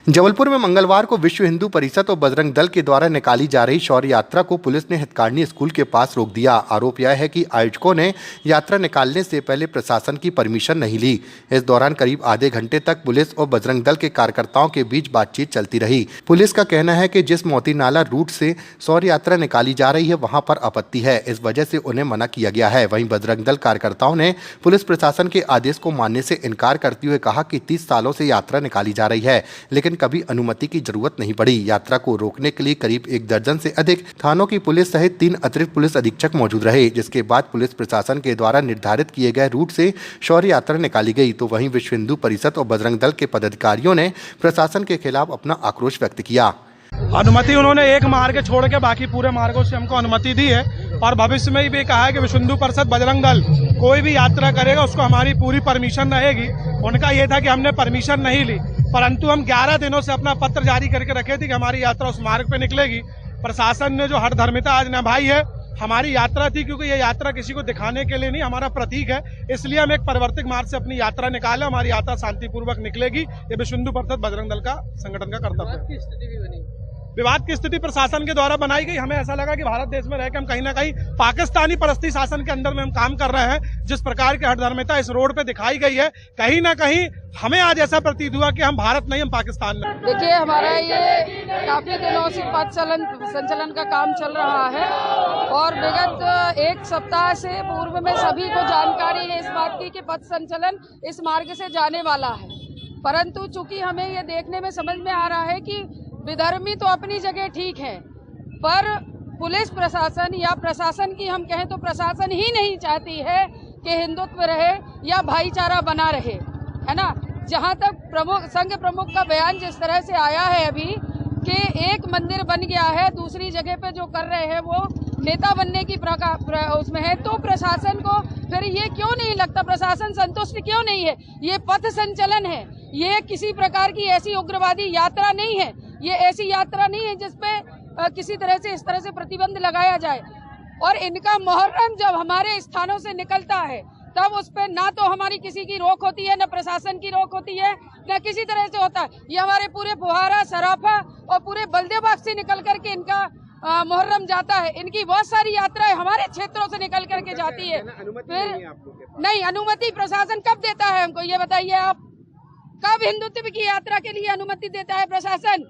जबलपुर में मंगलवार को विश्व हिंदू परिषद और बजरंग दल के द्वारा निकाली जा रही शौर्य यात्रा को पुलिस ने हितकार्नी स्कूल के पास रोक दिया। आरोप यह है कि आयोजकों ने यात्रा निकालने से पहले प्रशासन की परमिशन नहीं ली। इस दौरान करीब आधे घंटे तक पुलिस और बजरंग दल के कार्यकर्ताओं के बीच बातचीत चलती रही। पुलिस का कहना है कि जिस मोती नाला रूट से शौर्य यात्रा निकाली जा रही है वहां पर आपत्ति है, इस वजह से उन्हें मना किया गया है। वहीं बजरंग दल कार्यकर्ताओं ने पुलिस प्रशासन के आदेश को मानने से इनकार करते हुए कहा कि 30 सालों से यात्रा निकाली जा रही है, लेकिन कभी अनुमति की जरूरत नहीं पड़ी। यात्रा को रोकने के लिए करीब 1 दर्जन से अधिक थानों की पुलिस सहित 3 अतिरिक्त पुलिस अधीक्षक मौजूद रहे, जिसके बाद पुलिस प्रशासन के द्वारा निर्धारित किए गए रूट से शौर्य यात्रा निकाली गई। तो वहीं विश्व हिंदू परिषद और बजरंग दल के पदाधिकारियों ने प्रशासन के खिलाफ अपना आक्रोश व्यक्त किया। अनुमति उन्होंने एक मार्ग छोड़ के बाकी पूरे मार्गों से हमको अनुमति दी है और भविष्य में भी कहा है कि विश्व हिंदू परिषद बजरंग दल कोई भी यात्रा करेगा उसको हमारी पूरी परमिशन रहेगी। उनका ये था कि हमने परमिशन नहीं ली, परंतु हम 11 दिनों से अपना पत्र जारी करके रखे थे कि हमारी यात्रा उस मार्ग पे निकलेगी। प्रशासन ने जो हठधर्मिता आज निभाई है, हमारी यात्रा थी क्योंकि ये यात्रा किसी को दिखाने के लिए नहीं, हमारा प्रतीक है, इसलिए हम एक परिवर्तित मार्ग से अपनी यात्रा निकाले। हमारी यात्रा शांतिपूर्वक निकलेगी। ये विश्व हिंदू परिषद बजरंग दल का संगठन का कर्तव्य है। विवाद की स्थिति प्रशासन के द्वारा बनाई गई। हमें ऐसा लगा कि भारत देश में रह के हम कहीं ना कहीं पाकिस्तानी परस्ती शासन के अंदर में हम काम कर रहे हैं। जिस प्रकार की हठधर्मिता इस रोड पे दिखाई गई है, कहीं ना कहीं हमें आज ऐसा प्रतीत हुआ कि हम भारत नहीं, हम पाकिस्तान में। देखिए, हमारा ये काफी दिनों से पथ संचलन का काम चल रहा है और विगत 1 सप्ताह से पूर्व में सभी को जानकारी है इस बात की कि पथ संचलन इस मार्ग से जाने वाला है, परंतु चूंकि हमें ये देखने में समझ में आ रहा है कि विधर्मी तो अपनी जगह ठीक है, पर पुलिस प्रशासन या प्रशासन की हम कहें तो प्रशासन ही नहीं चाहती है कि हिंदुत्व रहे या भाईचारा बना रहे, है ना। जहां तक संघ प्रमुख का बयान जिस तरह से आया है अभी कि एक मंदिर बन गया है, दूसरी जगह पे जो कर रहे हैं वो नेता बनने की उसमें है, तो प्रशासन को फिर ये क्यों नहीं लगता, प्रशासन संतुष्ट क्यों नहीं है। ये पथ संचलन है, ये किसी प्रकार की ऐसी उग्रवादी यात्रा नहीं है, ये ऐसी यात्रा नहीं है जिसपे किसी तरह से इस तरह से प्रतिबंध लगाया जाए। और इनका मुहर्रम जब हमारे स्थानों से निकलता है तब उस पर ना तो हमारी किसी की रोक होती है, न प्रशासन की रोक होती है, न किसी तरह से होता है। ये हमारे पूरे बुहारा, सराफा और पूरे बलदेवबाग से निकल करके इनका मुहर्रम जाता है। इनकी बहुत सारी यात्राएं हमारे क्षेत्रों से निकल करके जाती है। फिर नहीं, अनुमति प्रशासन कब देता है हमको ये बताइए आप? कब हिंदुत्व की यात्रा के लिए अनुमति देता है प्रशासन?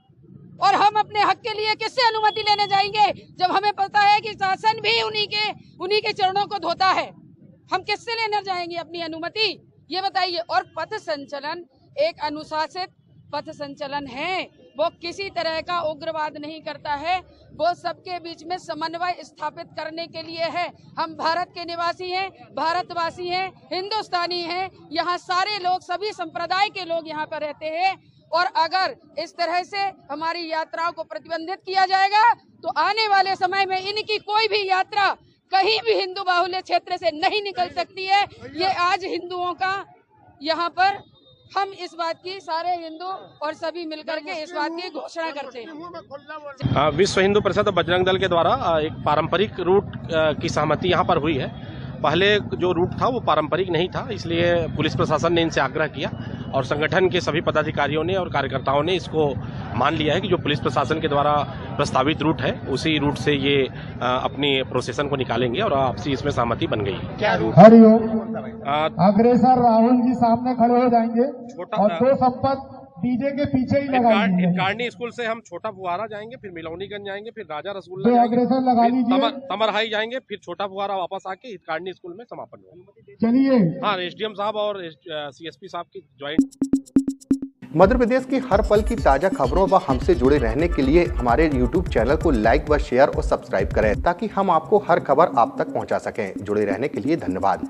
और हम अपने हक के लिए किससे अनुमति लेने जाएंगे जब हमें पता है कि शासन भी उन्हीं के चरणों को धोता है? हम किससे लेने जाएंगे अपनी अनुमति, ये बताइए। और पथ संचलन एक अनुशासित पथ संचलन है, वो किसी तरह का उग्रवाद नहीं करता है, वो सबके बीच में समन्वय स्थापित करने के लिए है। हम भारत के निवासी हैं, भारतवासी हैं, हिंदुस्तानी हैं, यहाँ सारे लोग, सभी संप्रदाय के लोग यहाँ पर रहते हैं। और अगर इस तरह से हमारी यात्राओं को प्रतिबंधित किया जाएगा तो आने वाले समय में इनकी कोई भी यात्रा कहीं भी हिंदू बाहुल्य क्षेत्र से नहीं निकल सकती है। ये आज हिंदुओं का यहाँ पर हम इस बात की सारे हिंदू और सभी मिलकर के इस बात की घोषणा करते हैं। विश्व हिंदू परिषद और बजरंग दल के द्वारा एक पारंपरिक रूट की सहमति यहाँ पर हुई है। पहले जो रूट था वो पारंपरिक नहीं था, इसलिए पुलिस प्रशासन ने इनसे आग्रह किया और संगठन के सभी पदाधिकारियों ने और कार्यकर्ताओं ने इसको मान लिया है कि जो पुलिस प्रशासन के द्वारा प्रस्तावित रूट है उसी रूट से ये अपनी प्रोसेसन को निकालेंगे और आपसी इसमें सहमति बन गई है। क्या रूट? हरिओम। अग्रेसर राहुल जी सामने खड़े हो जाएंगे और 2 संपत डीजे के पीछे ही लगाएंगे। हितकार्नी स्कूल से हम छोटा फुहारा जाएंगे, फिर मिलौनीगंज जाएंगे, फिर राजा रसूलुल्लाह जाएंगे, अग्रेसर लगा लीजिए, तमरहाई जाएंगे, फिर छोटा फुहारा वापस आके हितकार्नी स्कूल में समापन होगा। चलिए। हाँ, एसडीएम साहब और सीएसपी साहब की ज्वाइंट। मध्य प्रदेश की हर पल की ताजा खबरों व हमसे जुड़े रहने के लिए हमारे YouTube चैनल को लाइक व शेयर और सब्सक्राइब करें ताकि हम आपको हर खबर आप तक पहुंचा सकें। जुड़े रहने के लिए धन्यवाद।